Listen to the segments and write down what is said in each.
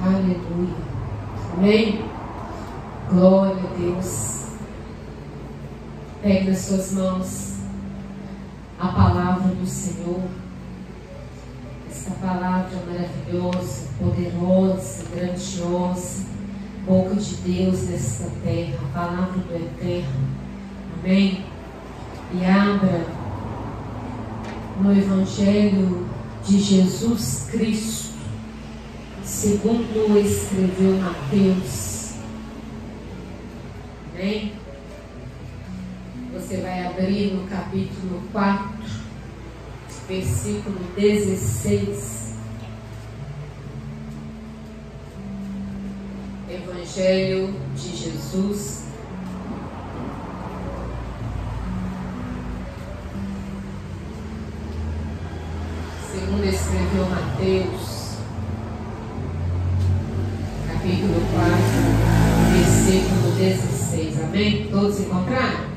Aleluia. Amém? Glória a Deus. Pegue nas suas mãos a palavra do Senhor. Esta palavra maravilhosa, poderosa, grandiosa, boca de Deus nesta terra, a palavra do Eterno. Amém? E abra no Evangelho de Jesus Cristo, segundo escreveu Mateus. Amém? Você vai abrir no capítulo 4, versículo 16. Evangelho de Jesus, segundo escreveu Mateus, capítulo 4, versículo 16. Amém? Todos encontraram?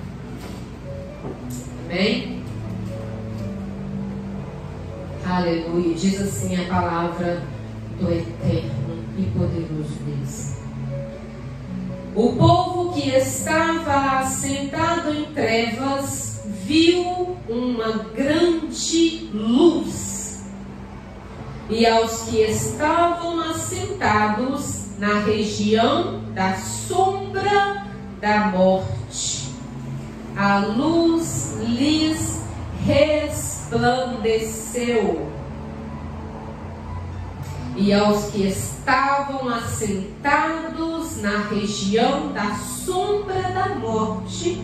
Amém? Aleluia. Diz assim a palavra do eterno e poderoso Deus. O povo que estava assentado em trevas viu uma grande luz. E aos que estavam assentados na região da sombra da morte, a luz lhes resplandeceu. E aos que estavam assentados na região da sombra da morte,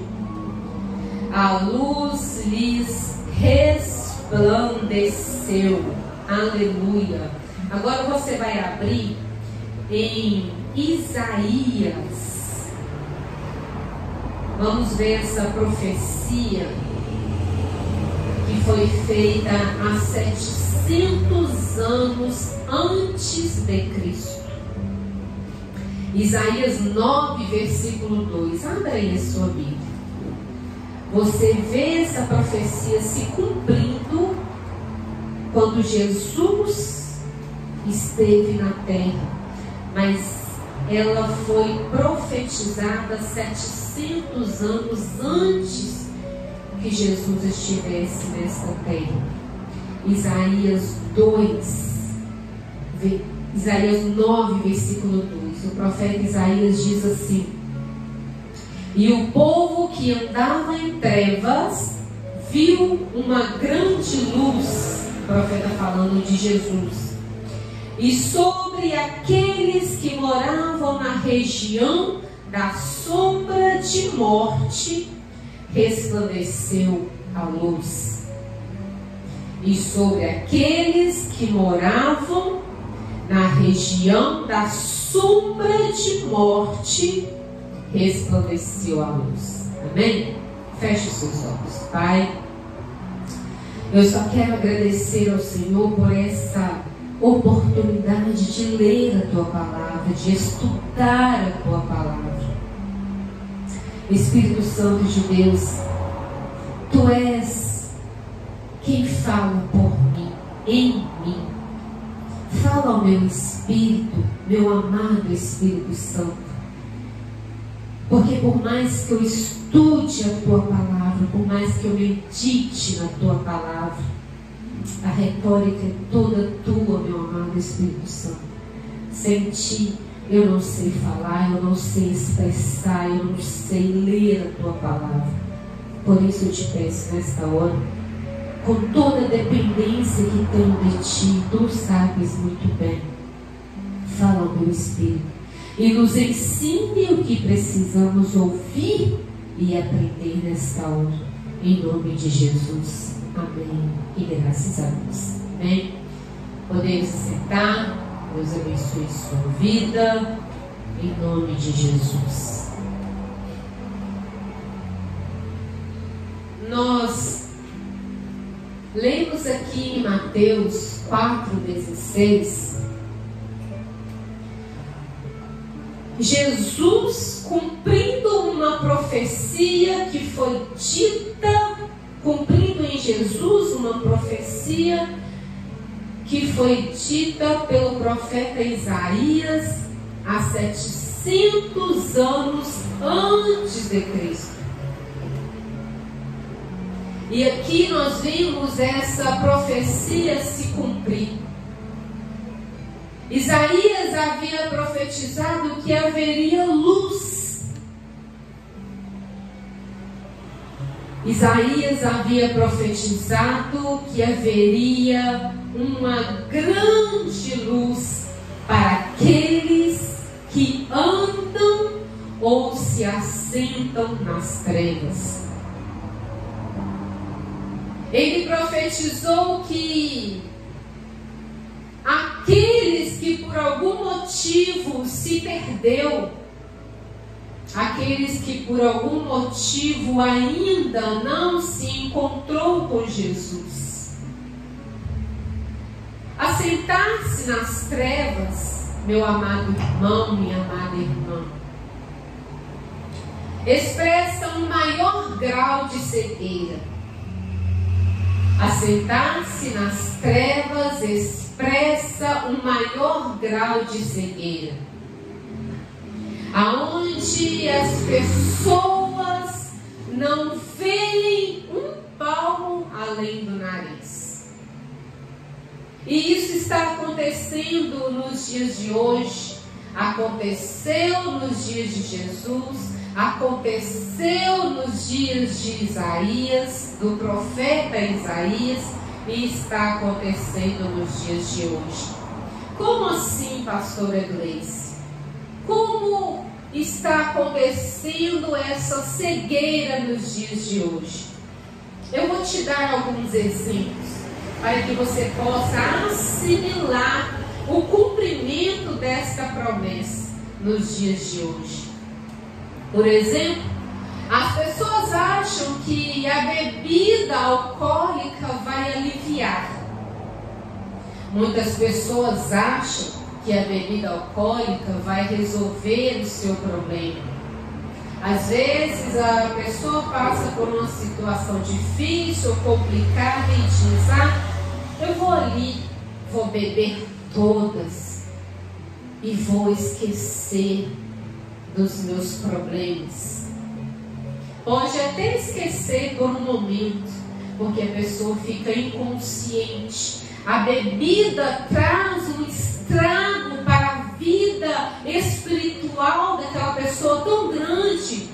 a luz lhes resplandeceu. Aleluia. Agora você vai abrir em Isaías. Vamos ver essa profecia que foi feita há 700 anos antes de Cristo. Isaías 9, versículo 2. Abra aí a sua Bíblia. Você vê essa profecia se cumprindo quando Jesus esteve na terra, mas ela foi profetizada 700 anos antes que Jesus estivesse nesta terra. Isaías 9, versículo 2. O profeta Isaías diz assim: e o povo que andava em trevas viu uma grande luz. O profeta falando de Jesus. E sobre aqueles que moravam na região da sombra de morte, resplandeceu a luz. E sobre aqueles que moravam na região da sombra de morte, resplandeceu a luz. Amém? Feche os seus olhos. Pai, eu só quero agradecer ao Senhor por essa oportunidade de ler a Tua Palavra, de estudar a Tua Palavra. Espírito Santo de Deus, Tu és quem fala por mim, em mim. Fala ao meu espírito, meu amado Espírito Santo. Porque por mais que eu estude a Tua Palavra, por mais que eu medite na Tua Palavra, a retórica é toda Tua, meu amado Espírito Santo. Sem Ti eu não sei falar, eu não sei expressar, eu não sei ler a Tua Palavra. Por isso eu te peço nesta hora, com toda a dependência que tenho de Ti, Tu sabes muito bem. Fala ao meu Espírito e nos ensine o que precisamos ouvir e aprender nesta hora, em nome de Jesus. Amém. E graças a Deus. Amém. Podemos sentar. Deus abençoe sua vida, em nome de Jesus. Nós lemos aqui em Mateus 4,16, Jesus cumprindo uma profecia que foi dita, cumprindo em Jesus uma profecia que foi dita pelo profeta Isaías há 700 anos antes de Cristo. E aqui nós vimos essa profecia se cumprir. Isaías havia profetizado que haveria luz. Isaías havia profetizado que haveria uma grande luz para aqueles que andam ou se assentam nas trevas. Ele profetizou que aqueles que por algum motivo se perdeu, aqueles que por algum motivo ainda não se encontrou com Jesus, assentar-se nas trevas, meu amado irmão, minha amada irmã, expressa um maior grau de cegueira. Assentar-se nas trevas expressa um maior grau de cegueira, aonde as pessoas não veem um palmo além do nariz. E isso está acontecendo nos dias de hoje, aconteceu nos dias de Jesus, aconteceu nos dias de Isaías, do profeta Isaías, e está acontecendo nos dias de hoje. Como assim, pastora Gleice? Como está acontecendo essa cegueira nos dias de hoje? Eu vou te dar alguns exemplos para que você possa assimilar o cumprimento desta promessa nos dias de hoje. Por exemplo, as pessoas acham que a bebida alcoólica vai aliviar. Muitas pessoas acham que a bebida alcoólica vai resolver o seu problema. Às vezes a pessoa passa por uma situação difícil ou complicada e diz: eu vou ali, vou beber todas e vou esquecer dos meus problemas. Pode até esquecer por um momento, porque a pessoa fica inconsciente. A bebida traz um estrago para a vida espiritual daquela pessoa tão grande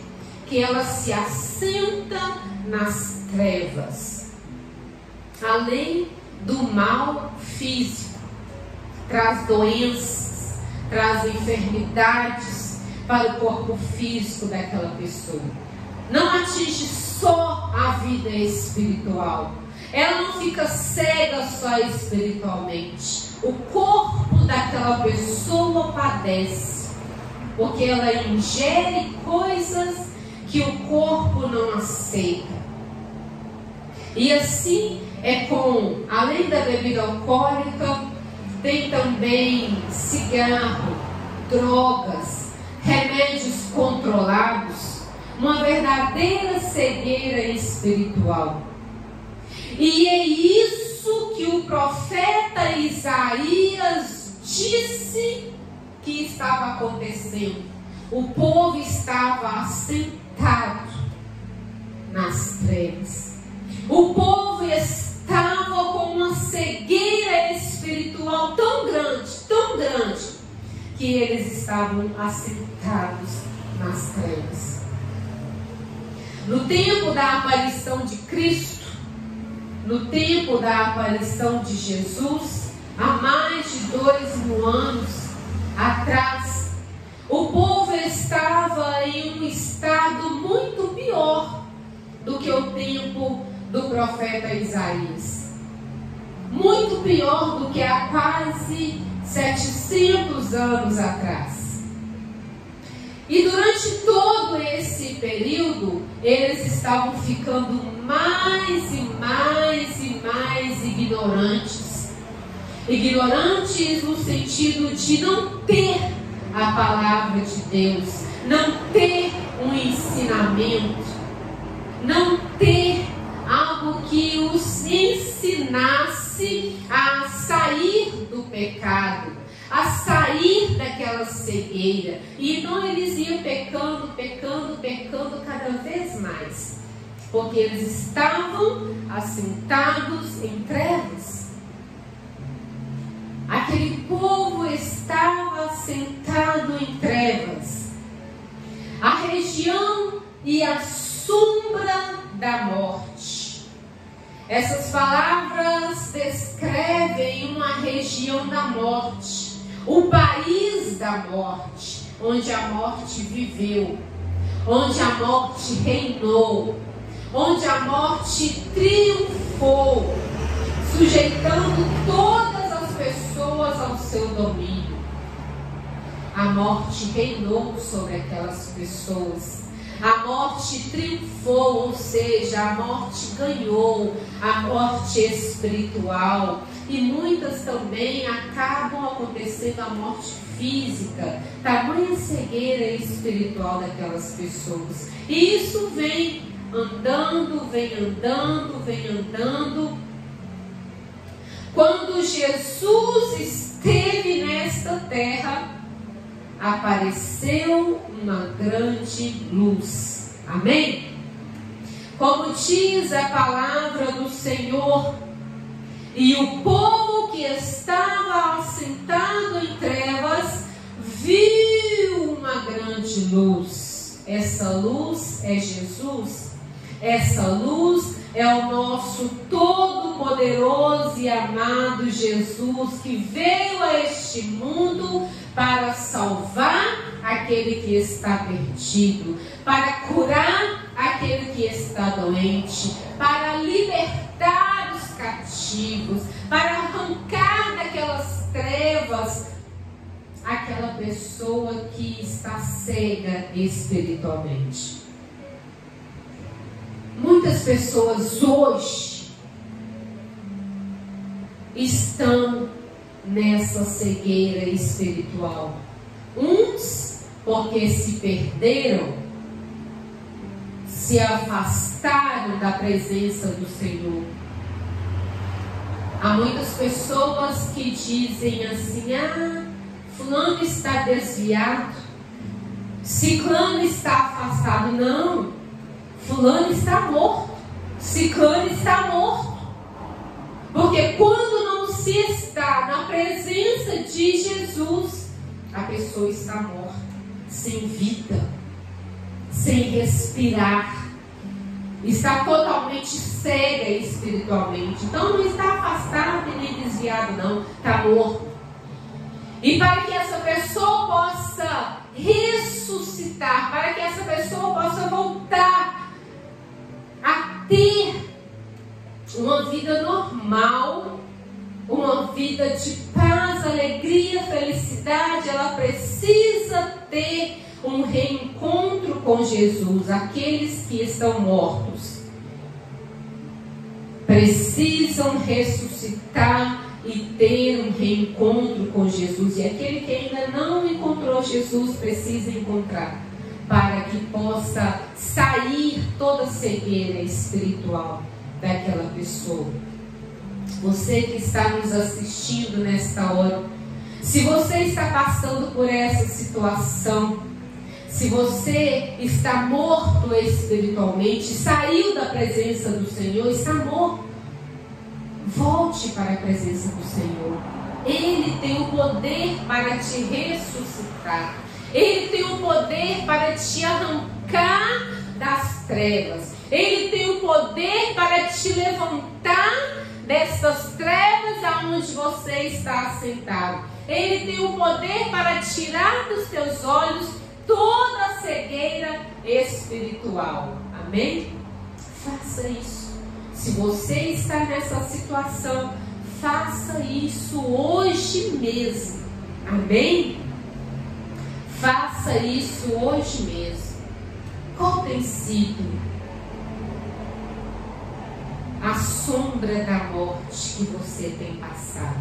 que ela se assenta nas trevas. Além do mal físico, traz doenças, traz enfermidades para o corpo físico daquela pessoa. Não atinge só a vida espiritual. Ela não fica cega só espiritualmente. O corpo daquela pessoa padece, porque ela ingere coisas que o corpo não aceita. E assim é com, além da bebida alcoólica, tem também cigarro, drogas, remédios controlados, uma verdadeira cegueira espiritual. E é isso que o profeta Isaías disse que estava acontecendo. O povo estava assentado nas trevas. O povo estava com uma cegueira espiritual tão grande, que eles estavam assentados nas trevas. No tempo da aparição de Cristo, no tempo da aparição de Jesus, há mais de 2000 anos atrás, o povo estava em um estado muito pior do que o tempo do profeta Isaías. Muito pior do que há quase 700 anos atrás. E durante todo esse período, eles estavam ficando mais e mais ignorantes. Ignorantes no sentido de não ter a palavra de Deus, não ter um ensinamento, não ter algo que os ensinasse a sair do pecado, a sair daquela cegueira. E então eles iam pecando cada vez mais, porque eles estavam assentados em trevas. Aquele povo estava assentado em trevas. A região e a sombra da morte. Essas palavras descrevem uma região da morte, o país da morte, onde a morte viveu, onde a morte reinou, onde a morte triunfou, sujeitando todas as pessoas ao seu domínio. A morte reinou sobre aquelas pessoas. A morte triunfou, ou seja, a morte ganhou, a morte espiritual. E muitas também acabam acontecendo a morte física, tamanha cegueira espiritual daquelas pessoas. E isso vem andando. Quando Jesus esteve nesta terra, apareceu uma grande luz. Amém? Como diz a palavra do Senhor, e o povo que estava assentado em trevas viu uma grande luz. Essa luz é Jesus. Essa luz é o nosso todo-poderoso e amado Jesus, que veio a este mundo para salvar aquele que está perdido, para curar aquele que está doente, para libertar os cativos, para arrancar daquelas trevas aquela pessoa que está cega espiritualmente. Muitas pessoas hoje estão nessa cegueira espiritual. Uns porque se perderam, se afastaram da presença do Senhor. Há muitas pessoas que dizem assim: fulano está desviado, ciclano está afastado. Não, fulano está morto, ciclano está morto. Porque quando não se está na presença de Jesus, a pessoa está morta, sem vida, sem respirar, está totalmente cega espiritualmente. Então não está afastado e nem desviado, não, está morto. E para que essa pessoa possa ressuscitar, para que essa pessoa possa voltar a ter uma vida normal, uma vida de paz, alegria, felicidade, ela precisa ter um reencontro com Jesus. Aqueles que estão mortos precisam ressuscitar e ter um reencontro com Jesus. E aquele que ainda não encontrou Jesus precisa encontrar, para que possa sair toda a cegueira espiritual daquela pessoa. Você que está nos assistindo nesta hora, se você está passando por essa situação, se você está morto espiritualmente, saiu da presença do Senhor, está morto, volte para a presença do Senhor. Ele tem o poder para te ressuscitar. Ele tem o poder para te arrancar das trevas. Ele tem o poder para te levantar dessas trevas aonde você está assentado. Ele tem o poder para tirar dos teus olhos toda a cegueira espiritual. Amém? Faça isso. Se você está nessa situação, faça isso hoje mesmo. Amém? Faça isso hoje mesmo. Qual tem sido a sombra da morte que você tem passado?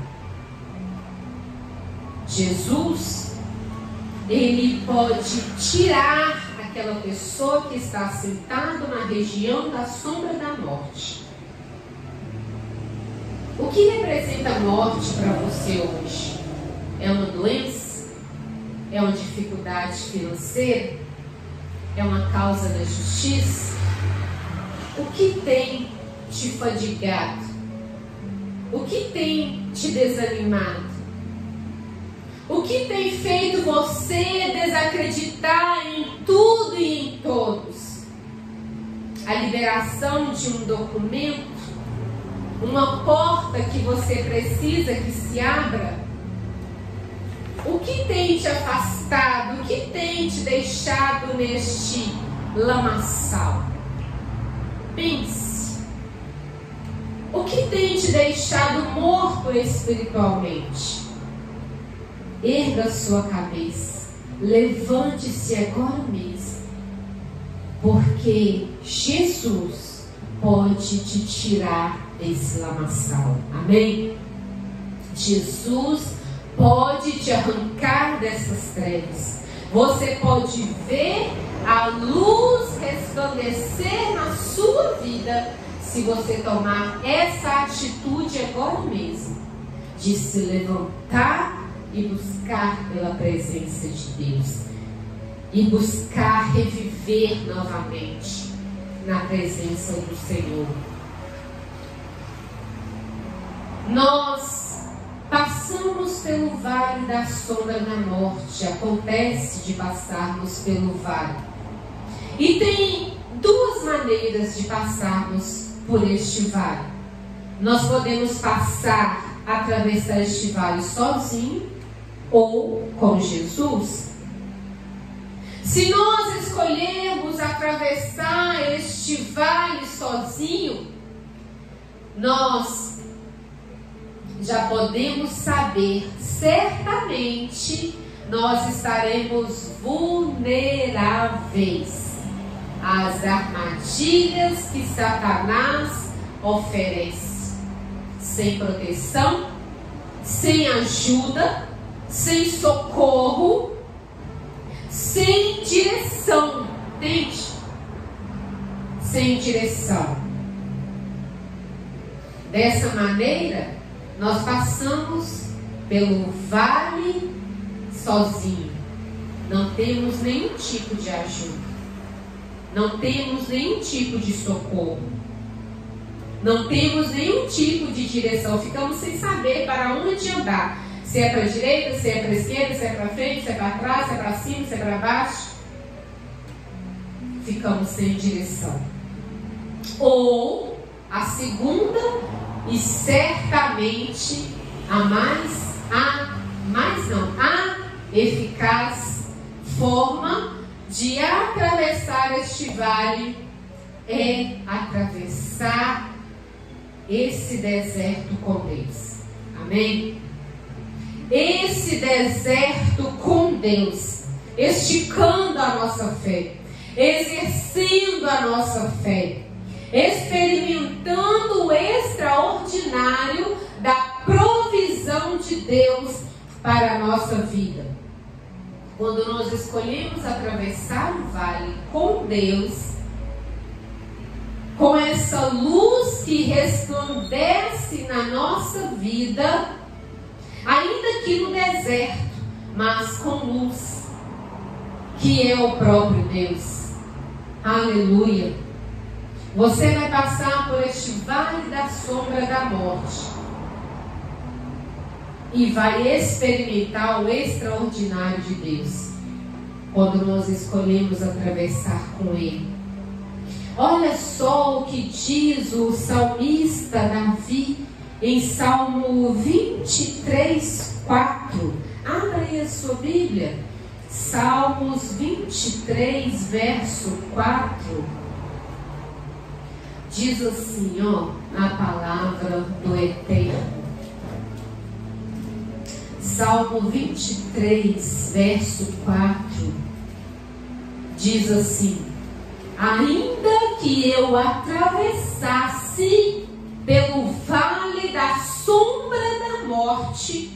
Jesus, Ele pode tirar aquela pessoa que está sentada na região da sombra da morte. O que representa a morte para você hoje? É uma doença? É uma dificuldade financeira? É uma causa da justiça? O que tem te fadigado? O que tem te desanimado? O que tem feito você desacreditar em tudo e em todos? A liberação de um documento? Uma porta que você precisa que se abra? O que tem te afastado? O que tem te deixado neste lamaçal? Pense. O que tem te deixado morto espiritualmente? Erga sua cabeça, levante-se agora mesmo, porque Jesus pode te tirar desse lamaçal. Amém? Jesus pode te arrancar dessas trevas. Você pode ver a luz resplandecer na sua vida se você tomar essa atitude agora mesmo, de se levantar e buscar pela presença de Deus, e buscar reviver novamente na presença do Senhor. Nós passamos pelo vale da sombra da morte. Acontece de passarmos pelo vale, e tem duas maneiras de passarmos por este vale. Nós podemos passar, atravessar este vale sozinho ou com Jesus. Se nós escolhermos atravessar este vale sozinho, nós já podemos saber certamente nós estaremos vulneráveis às armadilhas que Satanás oferece, sem proteção, sem ajuda, sem socorro, sem direção, entende? Sem direção. Dessa maneira, nós passamos pelo vale sozinho. Não temos nenhum tipo de ajuda, não temos nenhum tipo de socorro, não temos nenhum tipo de direção. Ficamos sem saber para onde andar. Se é para a direita, se é para a esquerda, se é para frente, se é para trás, se é para cima, se é para baixo. Ficamos sem direção. Ou a segunda, e certamente a eficaz forma de atravessar este vale é atravessar esse deserto com Deus. Amém? Esse deserto com Deus, esticando a nossa fé, exercendo a nossa fé, experimentando o extraordinário da provisão de Deus para a nossa vida. Quando nós escolhemos atravessar o vale com Deus, com essa luz que resplandece na nossa vida, ainda que no deserto, mas com luz, que é o próprio Deus. Aleluia! Você vai passar por este vale da sombra da morte e vai experimentar o extraordinário de Deus quando nós escolhemos atravessar com Ele. Olha só o que diz o salmista Davi em Salmo 23, 4. Abra aí a sua Bíblia. Salmos 23, verso 4. Diz assim, na palavra do Eterno. Salmo 23, verso 4. Diz assim: ainda que eu atravessasse pelo vale da sombra da morte,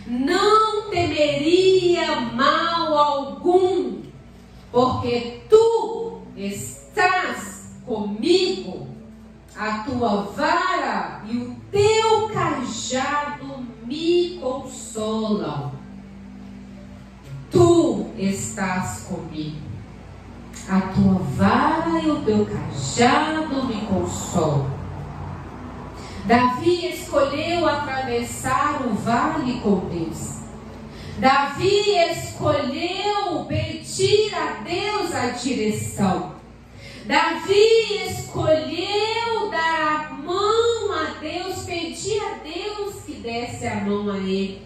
não temeria mal algum, porque tu estás comigo. a tua vara e o teu cajado me consolam. Tu estás comigo. A tua vara e o teu cajado me consolam. Davi escolheu atravessar o vale com Deus. Davi escolheu pedir a Deus a direção. Davi escolheu dar a mão a Deus, pedir a Deus que desse a mão a ele,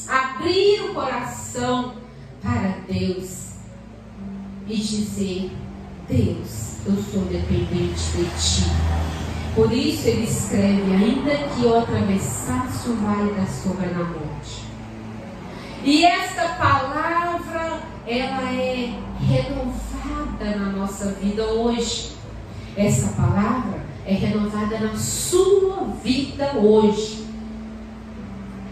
abrir o coração para Deus e dizer: Deus, eu sou dependente de ti. Por isso ele escreve: ainda que eu atravessasse o vale da sombra da morte. E esta palavra, ela é renovada na nossa vida hoje. Essa palavra é renovada na sua vida hoje.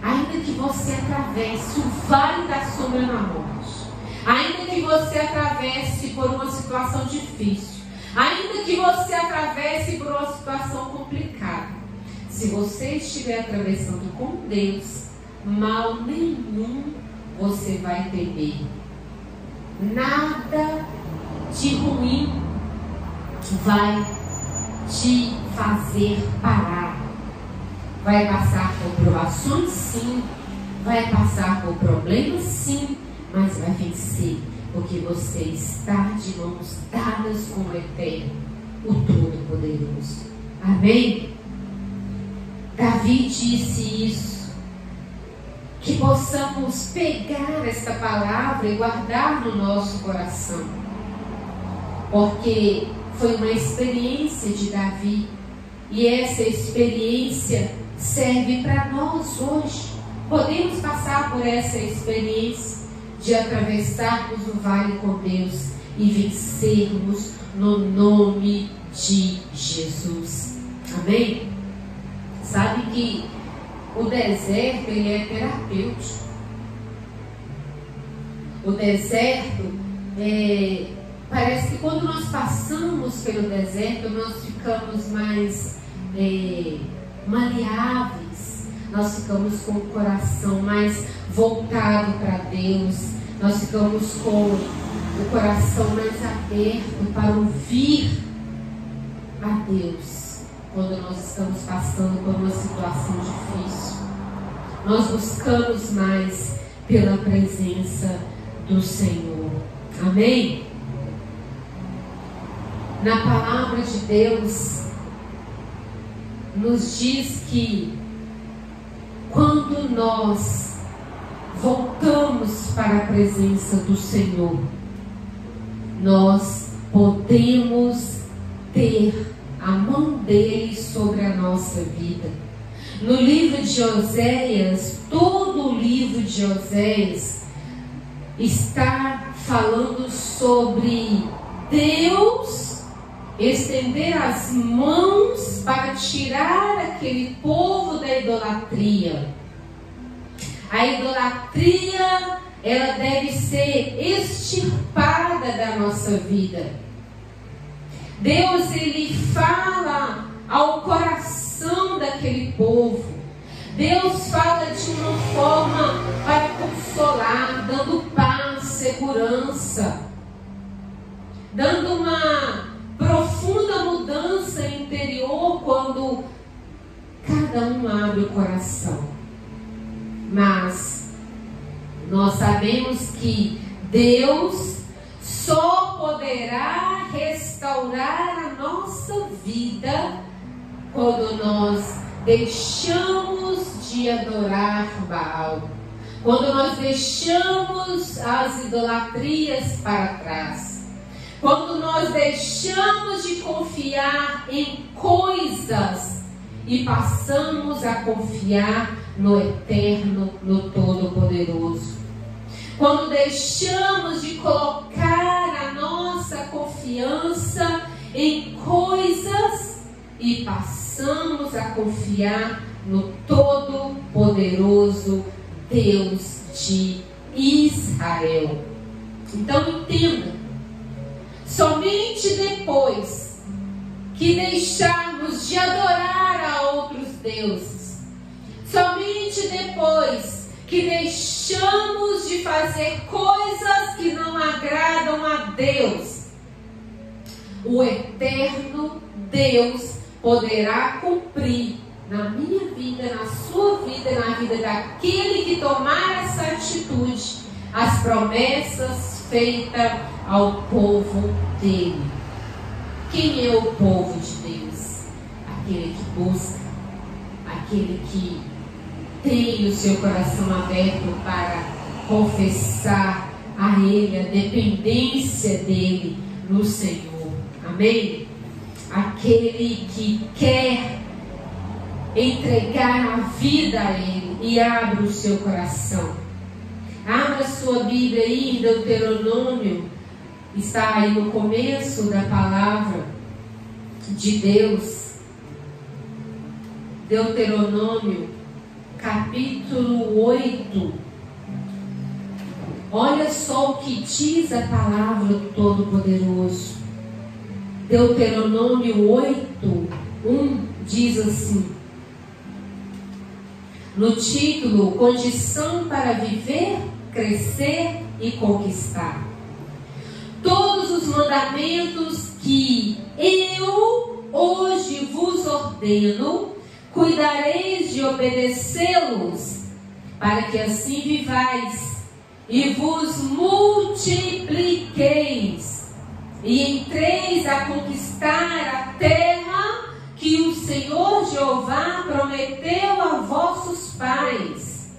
Ainda que você atravesse o vale da sombra da morte, ainda que você atravesse por uma situação difícil, ainda que você atravesse por uma situação complicada, se você estiver atravessando com Deus, mal nenhum você vai temer. Nada de ruim vai te fazer parar. Vai passar por provações, sim. Vai passar por problemas, sim. Mas vai vencer, porque você está de mãos dadas com o Eterno, o Todo-Poderoso. Amém? Davi disse isso. Que possamos pegar esta palavra e guardar no nosso coração. Porque foi uma experiência de Davi. E essa experiência serve para nós hoje. Podemos passar por essa experiência de atravessarmos o vale com Deus e vencermos no nome de Jesus. Amém? Sabe que o deserto, ele é terapêutico. O deserto, parece que quando nós passamos pelo deserto, nós ficamos mais maleáveis. Nós ficamos com o coração mais voltado para Deus. Nós ficamos com o coração mais aberto para ouvir a Deus. Quando nós estamos passando por uma situação difícil, nós buscamos mais pela presença do Senhor. Amém? Na palavra de Deus, nos diz que quando nós voltamos para a presença do Senhor, nós podemos ter a mão dele sobre a nossa vida. No livro de Oséias, todo o livro de Oséias está falando sobre Deus estender as mãos para tirar aquele povo da idolatria. A idolatria, ela deve ser extirpada da nossa vida. Deus, ele fala ao coração daquele povo. Deus fala de uma forma para consolar, dando paz, segurança, dando uma profunda mudança interior quando cada um abre o coração. Mas nós sabemos que Deus só poderá restaurar a nossa vida quando nós deixamos de adorar Baal, quando nós deixamos as idolatrias para trás, quando nós deixamos de confiar em coisas e passamos a confiar no Eterno, no Todo-Poderoso. Quando deixamos de colocar a nossa confiança em coisas e passamos a confiar no Todo-Poderoso Deus de Israel. Então entenda, somente depois que deixarmos de adorar a outros deuses. Somente depois que deixamos de fazer coisas que não agradam a Deus, o eterno Deus poderá cumprir na minha vida, na sua vida, na vida daquele que tomar essa atitude, as promessas feitas ao povo dele. Quem é o povo de Deus? Aquele que busca, aquele que tem o seu coração aberto para confessar a Ele, a dependência dele no Senhor. Amém? Aquele que quer entregar a vida a Ele e abre o seu coração. Abra sua Bíblia aí em Deuteronômio, está aí no começo da palavra de Deus. Deuteronômio, capítulo 8. Olha só o que diz a palavra do Todo-Poderoso. Deuteronômio 8, 1 diz assim, no título, condição para viver, crescer e conquistar. Todos os mandamentos que eu hoje vos ordeno, cuidareis de obedecê-los, para que assim vivais e vos multipliqueis e entreis a conquistar a terra que o Senhor Jeová prometeu a vossos pais.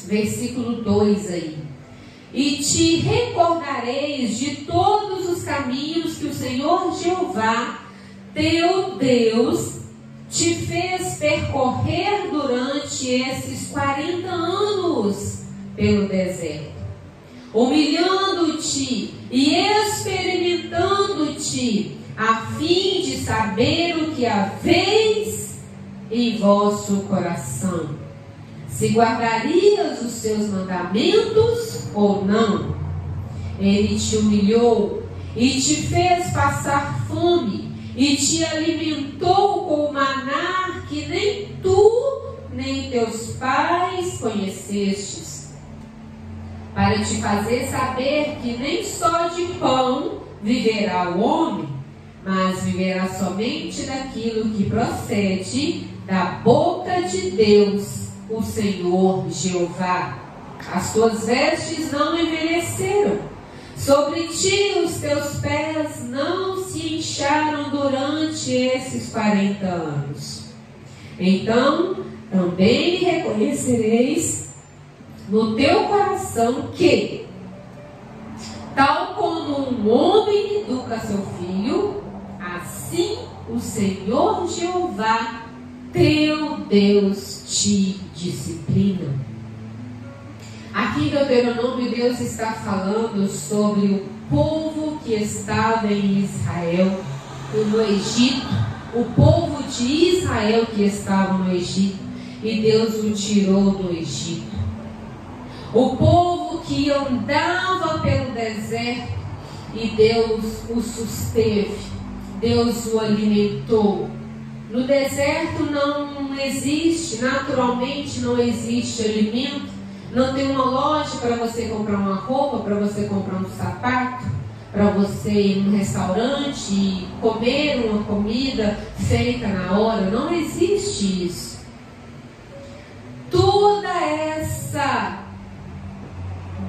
Versículo 2 aí. E te recordareis de todos os caminhos que o Senhor Jeová, teu Deus, te fez percorrer durante esses 40 anos pelo deserto, humilhando-te e experimentando-te, a fim de saber o que haveis em vosso coração, se guardarias os seus mandamentos ou não. Ele te humilhou e te fez passar fome, e te alimentou com o maná que nem tu nem teus pais conhecestes, para te fazer saber que nem só de pão viverá o homem, mas viverá somente daquilo que procede da boca de Deus, o Senhor Jeová. As tuas vestes não envelheceram, sobre ti os teus pés não se incharam durante esses 40 anos. Então também reconhecereis no teu coração que, tal como um homem educa seu filho, assim o Senhor Jeová, teu Deus, te disciplina. Aqui em Deuteronômio, Deus está falando sobre o povo que estava em Israel e no Egito, o povo de Israel que estava no Egito, e Deus o tirou do Egito. O povo que andava pelo deserto e Deus o susteve, Deus o alimentou. No deserto não existe, naturalmente não existe alimento. Não tem uma loja para você comprar uma roupa, para você comprar um sapato, para você ir num restaurante e comer uma comida feita na hora. Não existe isso. Toda essa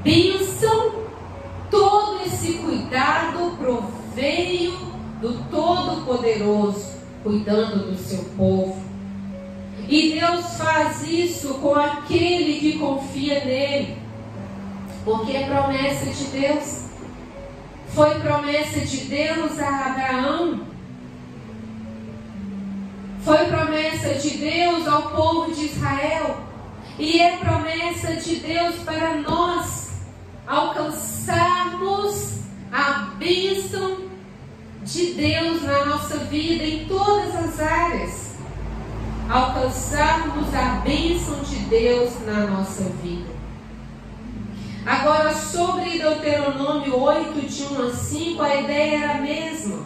bênção, todo esse cuidado proveio do Todo-Poderoso, cuidando do seu povo. E Deus faz isso com aquele que confia nele, porque é promessa de Deus. Foi promessa de Deus a Abraão, foi promessa de Deus ao povo de Israel, e é promessa de Deus para nós alcançarmos a bênção de Deus na nossa vida em todas as áreas. Alcançarmos a bênção de Deus na nossa vida. Agora, sobre Deuteronômio 8, de 1 a 5, a ideia era a mesma.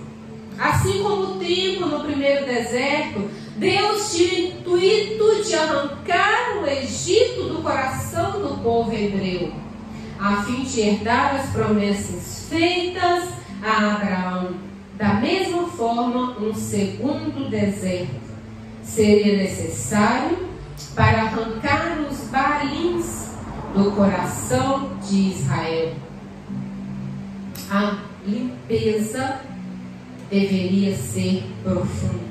Assim como o tempo no primeiro deserto, Deus tinha o intuito de arrancar o Egito do coração do povo hebreu, a fim de herdar as promessas feitas a Abraão. Da mesma forma, um segundo deserto seria necessário para arrancar os Baalins do coração de Israel. A limpeza deveria ser profunda.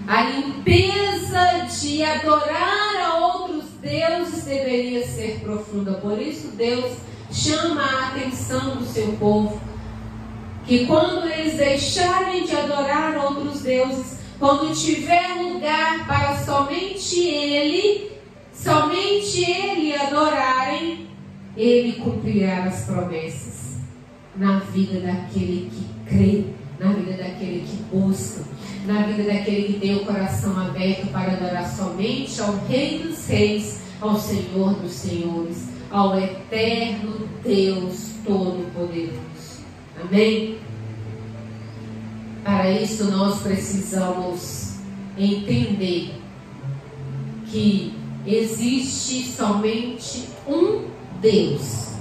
A limpeza de adorar a outros deuses deveria ser profunda. Por isso Deus chama a atenção do seu povo, que quando eles deixarem de adorar outros deuses, quando tiver lugar para somente Ele adorarem, Ele cumprirá as promessas na vida daquele que crê, na vida daquele que busca, na vida daquele que tem o coração aberto para adorar somente ao Rei dos Reis, ao Senhor dos Senhores, ao eterno Deus Todo-Poderoso. Amém? Para isso nós precisamos entender que existe somente um Deus,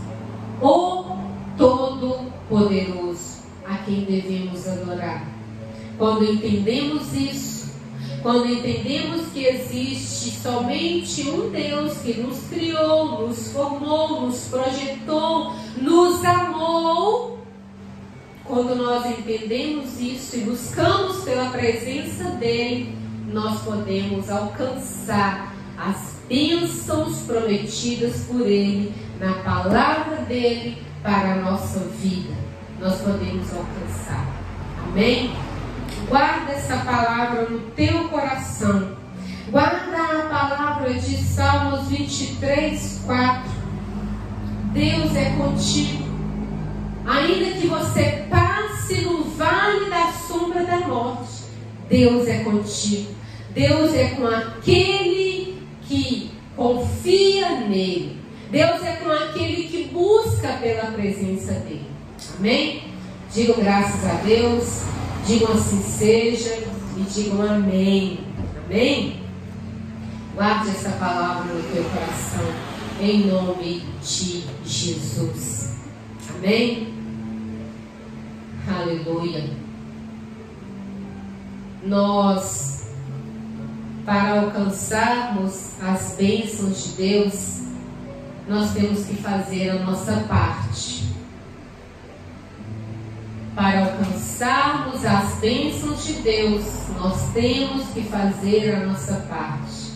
o Todo-Poderoso, a quem devemos adorar. Quando entendemos isso, quando entendemos que existe somente um Deus que nos criou, nos formou, nos projetou, nos amou, quando nós entendemos isso e buscamos pela presença dele, nós podemos alcançar as bênçãos prometidas por ele na palavra dele para a nossa vida. Nós podemos alcançar. Amém? Guarda essa palavra no teu coração. Guarda a palavra de Salmos 23, 4. Deus é contigo. Ainda que você passe no vale da sombra da morte, Deus é contigo. Deus é com aquele que confia nele. Deus é com aquele que busca pela presença dele. Amém? Digam graças a Deus, digam assim seja e digam amém. Amém? Guarde essa palavra no teu coração, em nome de Jesus. Amém? Aleluia. Nós, para alcançarmos as bênçãos de Deus, nós temos que fazer a nossa parte. Para alcançarmos as bênçãos de Deus, nós temos que fazer a nossa parte.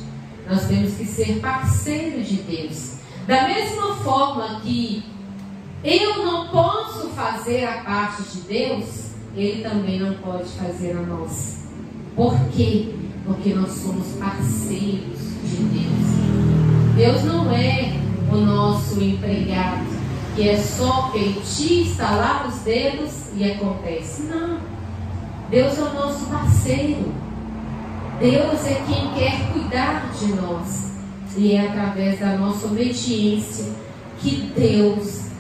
Nós temos que ser parceiros de Deus. Da mesma forma que eu não posso fazer a parte de Deus, Ele também não pode fazer a nossa. Por quê? Porque nós somos parceiros de Deus. Deus não é o nosso empregado, que é só pedir, estalar os dedos e acontece. Não. Deus é o nosso parceiro. Deus é quem quer cuidar de nós. E é através da nossa obediência que Deus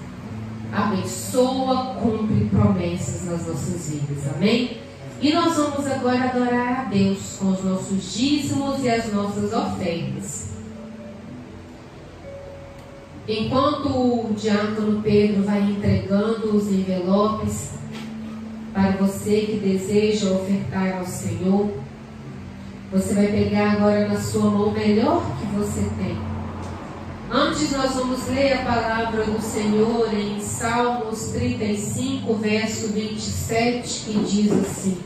abençoa, cumpre promessas nas nossas vidas. Amém? E nós vamos agora adorar a Deus com os nossos dízimos e as nossas ofertas. Enquanto o diácono Pedro vai entregando os envelopes para você que deseja ofertar ao Senhor, você vai pegar agora na sua mão o melhor que você tem. Antes nós vamos ler a palavra do Senhor em Salmos 35, verso 27, que diz assim: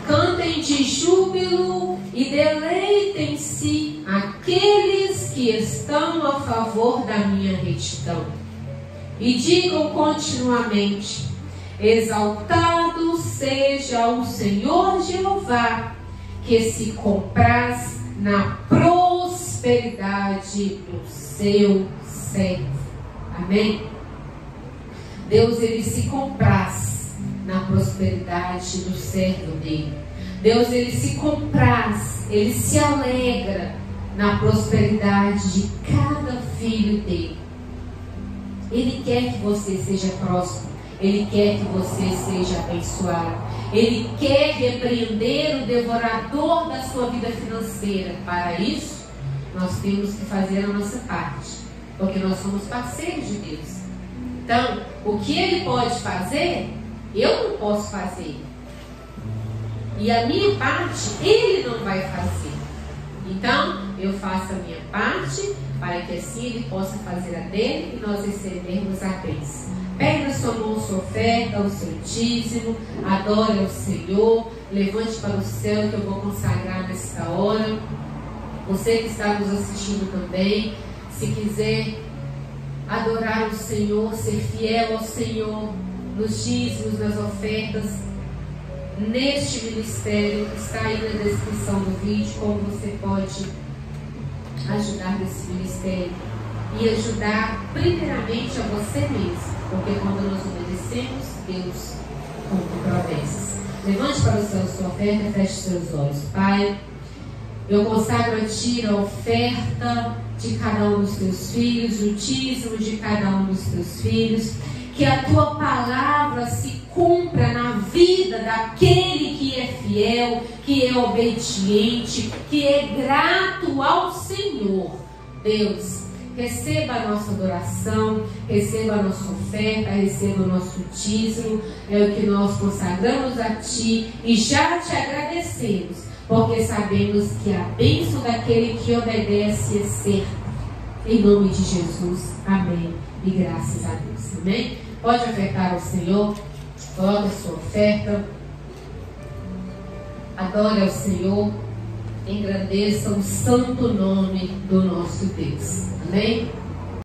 cantem de júbilo e deleitem-se aqueles que estão a favor da minha retidão. E digam continuamente: exaltado seja o Senhor Jeová, que se compraz na prosperidade do seu servo. Amém? Deus, Ele se compraz na prosperidade do servo dele. Deus, Ele se compraz, Ele se alegra na prosperidade de cada filho dele. Ele quer que você seja próspero. Ele quer que você seja abençoado. Ele quer repreender o devorador da sua vida financeira. Para isso, nós temos que fazer a nossa parte, porque nós somos parceiros de Deus. Então, o que Ele pode fazer, eu não posso fazer. E a minha parte, Ele não vai fazer. Então, eu faço a minha parte, para que assim Ele possa fazer a dele e nós recebermos a bênção. Pegue na sua mão sua oferta, o seu dízimo, adore ao Senhor, levante para o céu que eu vou consagrar nesta hora. Você que está nos assistindo também, se quiser adorar o Senhor, ser fiel ao Senhor, nos dízimos, nas ofertas, neste ministério, está aí na descrição do vídeo, como você pode ajudar nesse ministério e ajudar primeiramente a você mesmo, porque quando nós obedecemos, Deus cumpre promessas. Levante para o céu sua oferta, feche seus olhos. Pai, eu consagro a Ti a oferta de cada um dos Teus filhos, o dízimo de cada um dos Teus filhos, que a Tua palavra se cumpra na vida daquele que é fiel, que é obediente, que é grato ao Senhor. Deus, receba a nossa adoração, receba a nossa oferta, receba o nosso dízimo, é o que nós consagramos a Ti e já Te agradecemos, porque sabemos que a bênção daquele que obedece é certa. Em nome de Jesus, amém. E graças a Deus, amém? Pode ofertar ao Senhor, coloque a sua oferta, adore ao Senhor, engrandeça o santo nome do nosso Deus, amém?